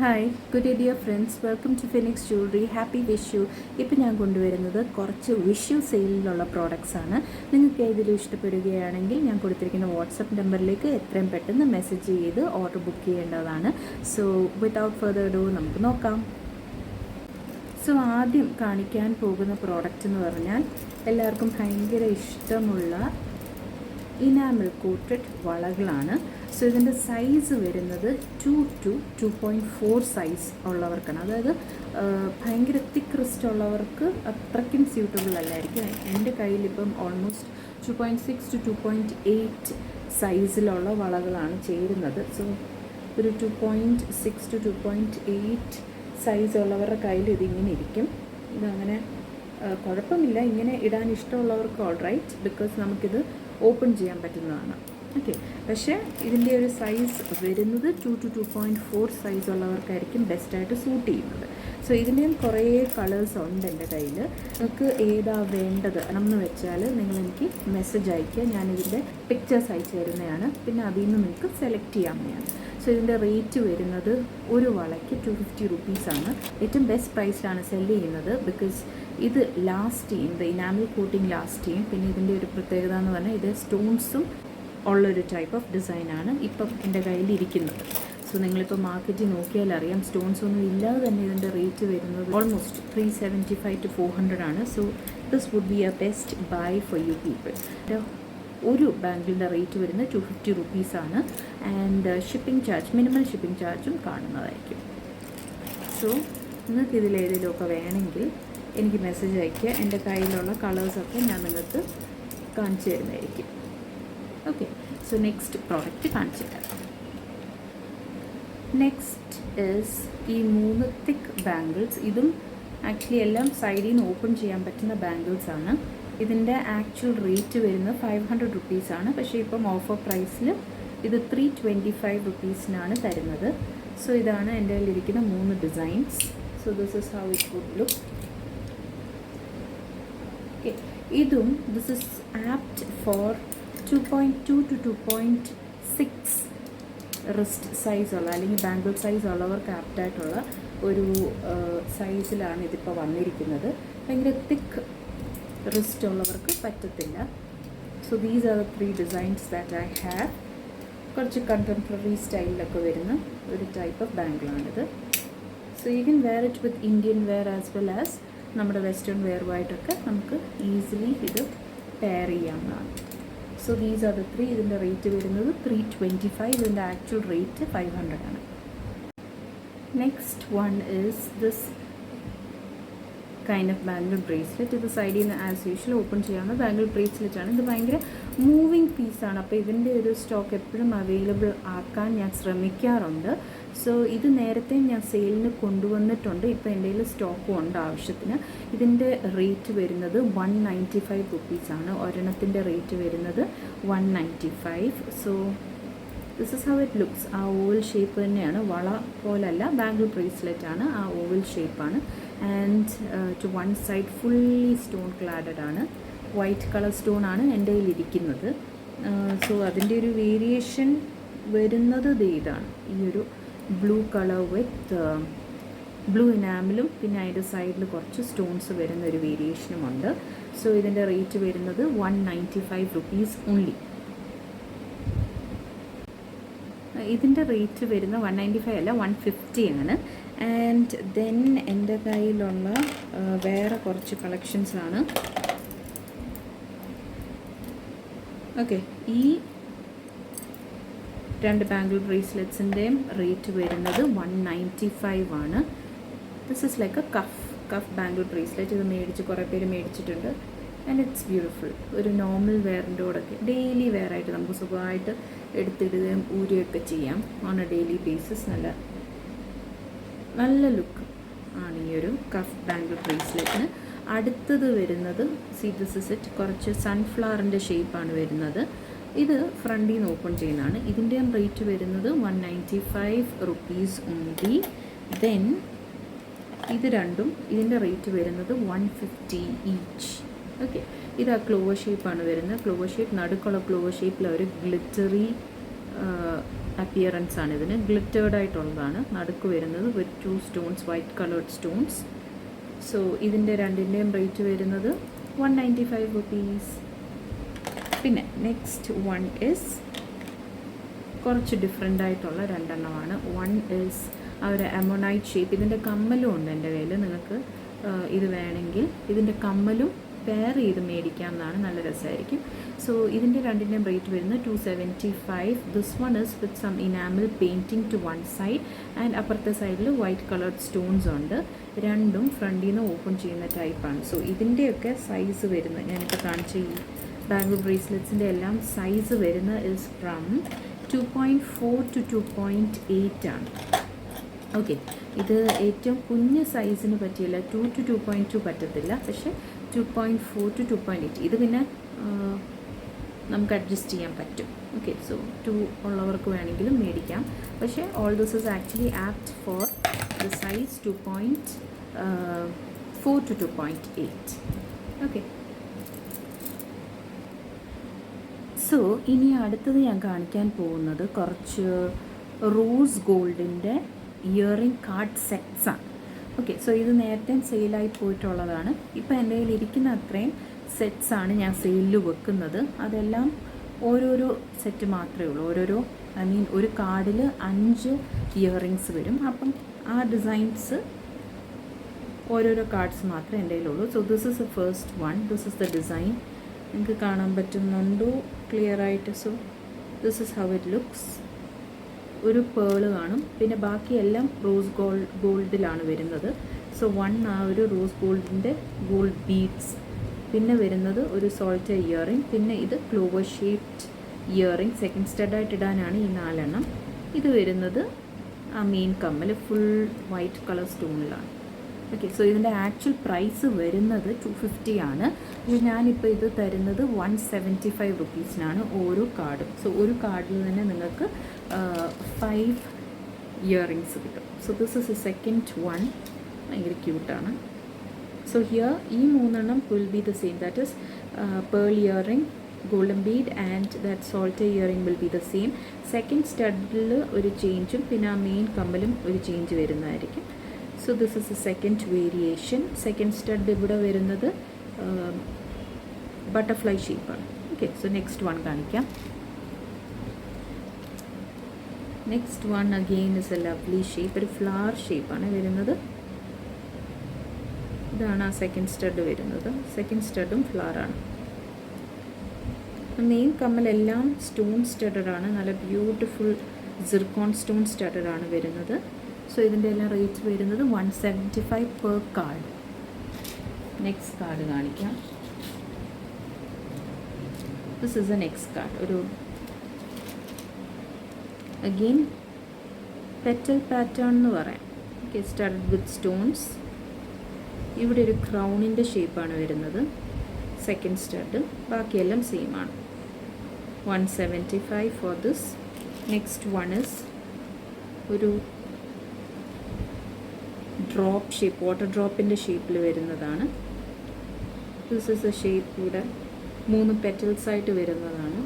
Hi good dear friends, welcome to Phoenix jewellery. Happy Vishu. ഇപ്പോൾ ഞാൻ കൊണ്ടുവരുന്നത് കുറച്ച് വിഷു സെയിലിലുള്ള പ്രോഡക്റ്റ്സ് ആണ്. നിങ്ങൾക്ക് ഏതിലും ഇഷ്ടപ്പെടുകയാണെങ്കിൽ ഞാൻ കൊടുത്തിരിക്കുന്ന വാട്സപ്പ് നമ്പറിലേക്ക് എത്രയും പെട്ടെന്ന് മെസ്സേജ് ചെയ്ത് ഓർഡർ ബുക്ക് ചെയ്യേണ്ടതാണ്. സോ വിത്തൗട്ട് ഫർദർ ഡു നമുക്ക് നോക്കാം. സോ ആദ്യം കാണിക്കാൻ പോകുന്ന പ്രോഡക്റ്റ് എന്ന് പറഞ്ഞാൽ എല്ലാവർക്കും ഭയങ്കര ഇഷ്ടമുള്ള ഇനാമൽ കോട്ടഡ് വളകളാണ്. സോ ഇതിൻ്റെ സൈസ് വരുന്നത് 2 to 2.4 സൈസ് ഉള്ളവർക്കാണ്. അതായത് ഭയങ്കര തിക്ക് റിസ്റ്റ് ഉള്ളവർക്ക് അത്രയ്ക്കും സ്യൂട്ടബിൾ അല്ലായിരിക്കും. എൻ്റെ കയ്യിലിപ്പം ഓൾമോസ്റ്റ് 2.6 to 2.8 സൈസിലുള്ള വളകളാണ് ചേരുന്നത്. സോ ഒരു 2.6 to 2.8 സൈസ് ഉള്ളവരുടെ കയ്യിൽ ഇതിങ്ങനെ ഇരിക്കും. ഇതങ്ങനെ കുഴപ്പമില്ല, ഇങ്ങനെ ഇടാൻ ഇഷ്ടമുള്ളവർക്ക് ഓൾ റൈറ്റ്, ബിക്കോസ് നമുക്കിത് ഓപ്പൺ ചെയ്യാൻ പറ്റുന്നതാണ്. ഓക്കെ, പക്ഷേ ഇതിൻ്റെ ഒരു സൈസ് വരുന്നത് 2 to 2.4 സൈസ് ഉള്ളവർക്കായിരിക്കും ബെസ്റ്റായിട്ട് സൂട്ട് ചെയ്യുന്നത്. സോ ഇതിൻ്റെയും കുറേ കളേഴ്സ് ഉണ്ട് എൻ്റെ കയ്യിൽ. നിങ്ങൾക്ക് ഏതാ വേണ്ടത് എന്ന് വെച്ചാൽ നിങ്ങൾ എനിക്ക് മെസ്സേജ് അയയ്ക്കുക, ഞാനിതിൻ്റെ പിക്ചേഴ്സ് അയച്ചു തരുന്നതാണ്. പിന്നെ അതിൽ നിന്ന് നിങ്ങൾക്ക് സെലക്ട് ചെയ്യാവുന്നതാണ്. സോ ഇതിൻ്റെ റേറ്റ് വരുന്നത് ഒരു വളയ്ക്ക് 250 റുപ്പീസാണ്. ഏറ്റവും ബെസ്റ്റ് പ്രൈസിലാണ് സെല് ചെയ്യുന്നത്, ബിക്കോസ് ഇത് ലാസ്റ്റ് ചെയ്യും, ഇനാമൽ കോട്ടിങ് ലാസ്റ്റ് ചെയ്യും. പിന്നെ ഇതിൻ്റെ ഒരു പ്രത്യേകത എന്ന് പറഞ്ഞാൽ ഇത് സ്റ്റോൺസും ഉള്ളൊരു ടൈപ്പ് ഓഫ് ഡിസൈനാണ് ഇപ്പം എൻ്റെ കയ്യിൽ ഇരിക്കുന്നത്. സോ നിങ്ങളിപ്പോൾ മാർക്കറ്റിൽ നോക്കിയാൽ അറിയാം, സ്റ്റോൺസ് ഒന്നും ഇല്ലാതെ തന്നെ ഇതിൻ്റെ റേറ്റ് വരുന്നത് ഓൾമോസ്റ്റ് 375 to 400 ആണ്. So this would be a best buy for you people. ഒരു ബാങ്കിൻ്റെ റേറ്റ് വരുന്നത് 250 റുപ്പീസാണ്. And shipping charge, minimal shipping ചാർജും കാണുന്നതായിരിക്കും. സോ നിങ്ങൾക്ക് ഇതിലേതെങ്കിലുമൊക്കെ വേണമെങ്കിൽ എനിക്ക് മെസ്സേജ് അയയ്ക്കുക. എൻ്റെ കയ്യിലുള്ള കളേഴ്സൊക്കെ ഞാൻ നിങ്ങൾക്ക് കാണിച്ചു തരുന്നതായിരിക്കും. ഓക്കെ, സോ നെക്സ്റ്റ് പ്രോഡക്റ്റ് കാണിച്ചു തരാം. നെക്സ്റ്റ് ഈസ് ഈ 3 തിക്ക് ബാംഗിൾസ്. ഇതും ആക്ച്വലി എല്ലാം സൈഡിൽ നിന്ന് ഓപ്പൺ ചെയ്യാൻ പറ്റുന്ന ബാംഗിൾസ് ആണ്. ഇതിൻ്റെ ആക്ച്വൽ റേറ്റ് വരുന്നത് 500 റുപ്പീസാണ്. പക്ഷേ ഇപ്പം ഓഫർ പ്രൈസിൽ ഇത് 325 റുപ്പീസിനാണ് തരുന്നത്. സോ ഇതാണ് എൻ്റെ കയ്യിലിരിക്കുന്ന 3 designs. So this is how it would look. Okay, ഇതും this is apt for 2.2 to 2.6 wrist സൈസുള്ള അല്ലെങ്കിൽ ബാംഗിൾ സൈസ് ഉള്ളവർക്ക് ആപ്റ്റായിട്ടുള്ള ഒരു സൈസിലാണ് ഇതിപ്പോൾ വന്നിരിക്കുന്നത്. ഭയങ്കര തിക്ക് റിസ്റ്റ് ഉള്ളവർക്ക് പറ്റത്തില്ല. So these are the 3 designs that I have. കുറച്ച് കണ്ടംപററി സ്റ്റൈലിലൊക്കെ വരുന്ന ഒരു ടൈപ്പ് ഓഫ് ബാംഗിളാണിത്. So you can wear it with Indian wear as well as നമ്മുടെ വെസ്റ്റേൺ വെയറുമായിട്ടൊക്കെ നമുക്ക് ഈസിലി ഇത് പെയർ ചെയ്യാവുന്നതാണ്. So these are the 3. ഇതിൻ്റെ റേറ്റ് വരുന്നത് 325. ഇതിൻ്റെ ആക്ച്വൽ റേറ്റ് 500 ആണ്. Next one is this kind of bangle bracelet. ഇത് സൈഡിൽ നിന്ന് ആസ് യൂഷ്വൽ ഓപ്പൺ ചെയ്യാവുന്ന ബാംഗിൾ ബ്രേസ്ലെറ്റ് ആണ്. ഇത് ഭയങ്കര മൂവിങ് പീസാണ്. അപ്പോൾ ഇതിൻ്റെ ഒരു സ്റ്റോക്ക് എപ്പോഴും അവൈലബിൾ ആക്കാൻ ഞാൻ ശ്രമിക്കാറുണ്ട്. സോ ഇത് നേരത്തെ ഞാൻ സെയിലിന് കൊണ്ടുവന്നിട്ടുണ്ട്. ഇപ്പോൾ എൻ്റെ കയ്യിൽ സ്റ്റോക്കും ഉണ്ട് ആവശ്യത്തിന്. ഇതിൻ്റെ റേറ്റ് വരുന്നത് 195 റുപ്പീസാണ്. ഒരെണ്ണത്തിൻ്റെ റേറ്റ് വരുന്നത് 195. So this is how it looks. ആ ഓവൽ ഷേപ്പ് തന്നെയാണ്, വള പോലല്ല, ബാംഗിൾ ബ്രേസ്ലെറ്റ് ആണ്. ആ ഓവൽ ഷേപ്പാണ്. And to one side fully stone cladded ആണ്. വൈറ്റ് കളർ സ്റ്റോൺ ആണ് എൻ്റെ കയ്യിലിരിക്കുന്നത്. സോ അതിൻ്റെ ഒരു വേരിയേഷൻ വരുന്നത് ഇതാണ്, ഈ ഒരു ബ്ലൂ കളർ വിത്ത് ബ്ലൂ ഇനാമലും പിന്നെ അതിൻ്റെ സൈഡിൽ കുറച്ച് സ്റ്റോൺസ് വരുന്ന ഒരു വേരിയേഷനുമുണ്ട്. സോ ഇതിൻ്റെ റേറ്റ് വരുന്നത് 195 റുപ്പീസ് ഓൺലി. ഇതിൻ്റെ റേറ്റ് വരുന്ന 195 അല്ല, 150 ആണ്. ആൻഡ് ദെൻ എൻ്റെ കയ്യിലുള്ള വേറെ കുറച്ച് കളക്ഷൻസാണ്. ഓക്കെ, ഈ 2 ബാംഗിൾ ബ്രേസ്ലെറ്റ്സിൻ്റെയും റേറ്റ് വരുന്നത് 195 ആണ്. This is like a cuff bangle bracelet. ഇത് മേടിച്ച് കുറേ പേര് മേടിച്ചിട്ടുണ്ട്. And it's beautiful. ഒരു നോർമൽ വെയറിൻ്റെ കൂടെയൊക്കെ ഡെയിലി വെയർ ആയിട്ട് നമുക്ക് സുഖമായിട്ട് എടുത്തിടുകയും ഊരുകയൊക്കെ ചെയ്യാം ഓൺ എ ഡെയിലി ബേസിസ്. നല്ല ലുക്ക് ആണ് ഈ ഒരു കഫ് ബാംഗിൾ ബ്രേസ്ലെറ്റിന്. അടുത്തത് വരുന്നത് ദിസ് ഇസ് ഇറ്റ്. കുറച്ച് സൺഫ്ലവറിൻ്റെ ഷേപ്പാണ് വരുന്നത്. ഇത് ഫ്രണ്ടിൽ നിന്ന് ഓപ്പൺ ചെയ്യുന്നതാണ്. ഇതിൻ്റെയും റേറ്റ് വരുന്നത് 195 റുപ്പീസ് ഓൺലി. ദെൻ ഇത് രണ്ടും ഇതിൻ്റെ റേറ്റ് വരുന്നത് 150 ഈച്ച്. ഓക്കെ, ഇത് ആ ക്ലോവർ ഷേപ്പാണ് വരുന്നത്. ക്ലോവർ ഷേപ്പ്, നടുക്കുള്ള ക്ലോവർ ഷേപ്പിൽ ഒരു ഗ്ലിറ്ററി അപ്പിയറൻസ് ആണ് ഇതിന്. ഗ്ലിറ്റേർഡ് ആയിട്ടുള്ളതാണ്. നടുക്ക് വരുന്നത് വിത്ത് 2 stones, white coloured stones. So ഇതിൻ്റെ രണ്ടിൻ്റെയും റേറ്റ് വരുന്നത് 195 റുപ്പീസ്. പിന്നെ നെക്സ്റ്റ് വൺ ഇസ് കുറച്ച് ഡിഫറെൻ്റ് ആയിട്ടുള്ള രണ്ടെണ്ണമാണ്. വൺ ഇസ് ആ ഒരു അമോണൈറ്റ് ഷേപ്പ്. ഇതിൻ്റെ കമ്മലും ഉണ്ട് എൻ്റെ കയ്യിൽ. നിങ്ങൾക്ക് ഇത് വേണമെങ്കിൽ ഇതിൻ്റെ കമ്മലും പെയർ ചെയ്ത് മേടിക്കാം എന്നാണ്. നല്ല രസമായിരിക്കും. സോ ഇതിൻ്റെ രണ്ടിൻ്റെയും റേറ്റ് വരുന്നത് 275. This one is with some enamel painting to one side and അപ്പുറത്തെ സൈഡിൽ വൈറ്റ് കളേർഡ് സ്റ്റോൺസ് ഉണ്ട്. രണ്ടും ഫ്രണ്ടിൽ നിന്ന് ഓപ്പൺ ചെയ്യുന്ന ടൈപ്പാണ്. സോ ഇതിൻ്റെയൊക്കെ സൈസ് വരുന്നത് ഞാനിപ്പോൾ കാണിച്ച ഈ ബാംഗിൾ ബ്രേസ്ലെറ്റ്സിൻ്റെ എല്ലാം സൈസ് വരുന്ന ഇസ് ഫ്രം 2.4 to 2.8 ആണ്. ഓക്കെ, ഇത് ഏറ്റവും കുഞ്ഞ് സൈസിന് പറ്റിയില്ല. 2 to 2.2 പറ്റത്തില്ല. പക്ഷേ 2.4 to 2.8 ഇത് പിന്നെ നമുക്ക് അഡ്ജസ്റ്റ് ചെയ്യാൻ പറ്റും. ഓക്കെ, സോ 2 ഉള്ളവർക്ക് വേണമെങ്കിലും മേടിക്കാം. പക്ഷേ all this is actually apt for the size 2.4 to 2.8. Okay, so ഇനി അടുത്തത് ഞാൻ കാണിക്കാൻ പോകുന്നത് കുറച്ച് റോസ് ഗോൾഡിൻ്റെ ഇയറിംഗ് കാർഡ് സെറ്റ്സാണ്. ഓക്കെ, സോ ഇത് നേരത്തെ സെയിലായി പോയിട്ടുള്ളതാണ്. ഇപ്പോൾ എൻ്റെ കയ്യിൽ ഇരിക്കുന്ന അത്രയും സെറ്റ്സാണ് ഞാൻ സെയിലിൽ വെക്കുന്നത്. അതെല്ലാം ഓരോരോ സെറ്റ് മാത്രമേ ഉള്ളൂ. ഒരു കാർഡിൽ 5 ഇയറിങ്സ് വരും. അപ്പം ആ ഡിസൈൻസ് ഓരോരോ കാർഡ്സ് മാത്രമേ എൻ്റെ കയ്യിലുള്ളൂ. So this is the first one. This is the design. നിങ്ങൾക്ക് കാണാൻ പറ്റുന്നുണ്ടോ ക്ലിയർ ആയിട്ട്? So this is how it looks. ഒരു പേള് കാണും. പിന്നെ ബാക്കിയെല്ലാം റോസ് ഗോൾഡിലാണ് വരുന്നത്. സോ ആ ഒരു റോസ് ഗോൾഡിൻ്റെ ഗോൾഡ് ബീഡ്സ്. പിന്നെ വരുന്നത് ഒരു സോൾട്ടർ ഇയറിംഗ്. പിന്നെ ഇത് ക്ലോവർ ഷേപ്ഡ് ഇയറിംഗ്. സെക്കൻഡ് സ്റ്റഡായിട്ട് ഇടാനാണ് ഈ 4 എണ്ണം. ഇത് വരുന്നത് ആ മെയിൻ കമ്മൽ ഫുൾ വൈറ്റ് കളർ സ്റ്റോണിലാണ്. ഓക്കെ, സോ ഇതിൻ്റെ ആക്ച്വൽ പ്രൈസ് വരുന്നത് 250 ആണ്. പക്ഷേ ഞാനിപ്പോൾ ഇത് തരുന്നത് 175 റുപ്പീസിനാണ് ഓരോ കാർഡും. സോ ഒരു കാർഡിൽ തന്നെ നിങ്ങൾക്ക് 5 ഇയറിങ്സ് കിട്ടും. So this is a second one. ഭയങ്കര ക്യൂട്ടാണ്. സോ ഹിയർ ഈ 3 എണ്ണം will be the same. That is pearl earring, golden bead and that solitaire earring will be the same. Second സ്റ്റഡിൽ ഒരു ചേഞ്ചും പിന്നെ ആ മെയിൻ കമ്മലും ഒരു ചേഞ്ച് വരുന്നതായിരിക്കും. So this is a second variation. Second stud ഇവിടെ വരുന്നത് ബട്ടർഫ്ലൈ ഷേപ്പാണ്. ഓക്കെ, സോ നെക്സ്റ്റ് വൺ കാണിക്കാം. Next one again is a lovely shape. ഒരു ഫ്ലവർ ഷേപ്പാണ് വരുന്നത്. ഇതാണ് ആ സെക്കൻഡ് സ്റ്റഡ് വരുന്നത്. സെക്കൻഡ് സ്റ്റഡും ഫ്ലവറാണ്. മെയിൻ കമ്മലെല്ലാം സ്റ്റോൺ സ്റ്റഡഡാണ്. നല്ല ബ്യൂട്ടിഫുൾ സിർക്കോൺ സ്റ്റോൺ സ്റ്റഡഡാണ് വരുന്നത്. സോ ഇതിൻ്റെ എല്ലാം റേറ്റ് വരുന്നത് 175 പെർ കാർഡ്. നെക്സ്റ്റ് കാർഡ് കാണിക്കാം. This is A next card. ഒരു അഗെയിൻ പെറ്റൽ പാറ്റേൺ എന്ന് പറയാം. ഓക്കെ, സ്റ്റഡഡ് വിത്ത് സ്റ്റോൺസ്. ഇവിടെ ഒരു ക്രൗണിൻ്റെ ഷേപ്പാണ് വരുന്നത്. Second stud. ബാക്കിയെല്ലാം സെയിം ആണ്. 175 for this. Next one is ഒരു ഡ്രോപ്പ് ഷേപ്പ്, വാട്ടർ ഡ്രോപ്പിൻ്റെ ഷേപ്പിൽ വരുന്നതാണ്. This is A shape. ഇവിടെ 3 പെറ്റൽസ് ആയിട്ട് വരുന്നതാണ്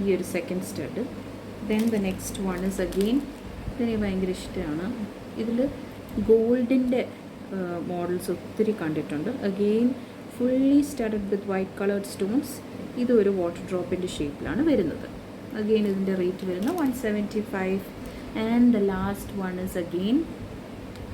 ഈ ഒരു second stud. Then the next one is again, ഇതെനിക്ക് ഭയങ്കര ഇഷ്ടമാണ്. ഇതിൽ ഗോൾഡിൻ്റെ മോഡൽസ് ഒത്തിരി കണ്ടിട്ടുണ്ട്. അഗെയിൻ ഫുള്ളി സ്റ്റഡഡ് വിത്ത് വൈറ്റ് കളേർഡ് സ്റ്റോൺസ്. ഇതൊരു വാട്ടർ ഡ്രോപ്പിൻ്റെ ഷേപ്പിലാണ് വരുന്നത്. അഗെയിൻ ഇതിൻ്റെ റേറ്റ് വരുന്നത് 175. And the last one is again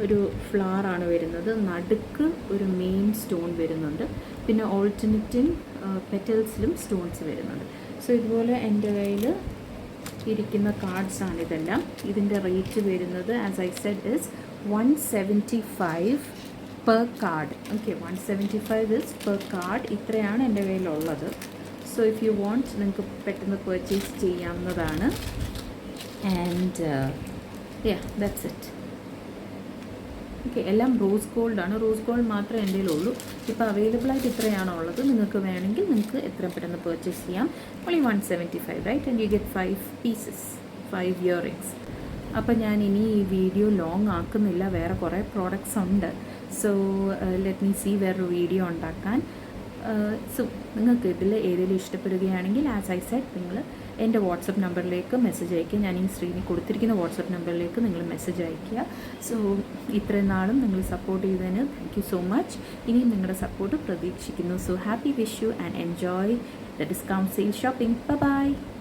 ഒരു ഫ്ലവർ ആണ് വരുന്നത്. നടുക്ക് ഒരു മെയിൻ സ്റ്റോൺ വരുന്നുണ്ട്. പിന്നെ ഓൾട്ടർനേറ്റീവ് പെറ്റൽസിലും സ്റ്റോൺസ് വരുന്നുണ്ട്. സോ ഇതുപോലെ എൻ്റെ കയ്യിൽ ഇരിക്കുന്ന കാർഡ്സ് ആണ് ഇതെല്ലാം. ഇതിൻ്റെ റേറ്റ് വരുന്നത് as I said is 175 per card. Okay, 175 is per card. ഇത്രയാണ് എൻ്റെ കയ്യിലുള്ളത്. സോ ഇഫ് യു വാണ്ട് നിങ്ങൾക്ക് പെട്ടെന്ന് പർച്ചേസ് ചെയ്യാവുന്നതാണ്. And that's it. ഓക്കെ, എല്ലാം റോസ് ഗോൾഡാണ്. റോസ് ഗോൾഡ് മാത്രമേ എൻ്റെ കയ്യിലുള്ളൂ. ഇപ്പോൾ അവൈലബിളായിട്ട് ഇത്രയാണോ ഉള്ളത്. നിങ്ങൾക്ക് വേണമെങ്കിൽ നിങ്ങൾക്ക് എത്രയും പെട്ടെന്ന് പർച്ചേസ് ചെയ്യാം. Only 175, right? And you get 5 pieces, 5 earrings. അപ്പോൾ ഞാൻ ഇനി ഈ വീഡിയോ ലോങ് ആക്കുന്നില്ല. വേറെ കുറേ പ്രോഡക്റ്റ്സ് ഉണ്ട്. സോ ലെറ്റ് മീ സീ വേറൊരു വീഡിയോ ഉണ്ടാക്കാൻ. സോ നിങ്ങൾക്ക് ഇതിൽ ഏതെങ്കിലും ഇഷ്ടപ്പെടുകയാണെങ്കിൽ ആസ് ഐ സെഡ് നിങ്ങൾ എൻ്റെ വാട്സപ്പ് നമ്പറിലേക്ക് മെസ്സേജ് അയയ്ക്കുക. ഞാൻ ഈ സ്ക്രീനിൽ കൊടുത്തിരിക്കുന്ന വാട്സപ്പ് നമ്പറിലേക്ക് നിങ്ങൾ മെസ്സേജ് അയയ്ക്കുക. സോ ഇത്രയും നാളും നിങ്ങൾ സപ്പോർട്ട് ചെയ്തതിന് താങ്ക് യു സോ മച്ച്. ഇനിയും നിങ്ങളുടെ സപ്പോർട്ട് പ്രതീക്ഷിക്കുന്നു. So happy Vishu and enjoy the discount sale shopping. Bye bye.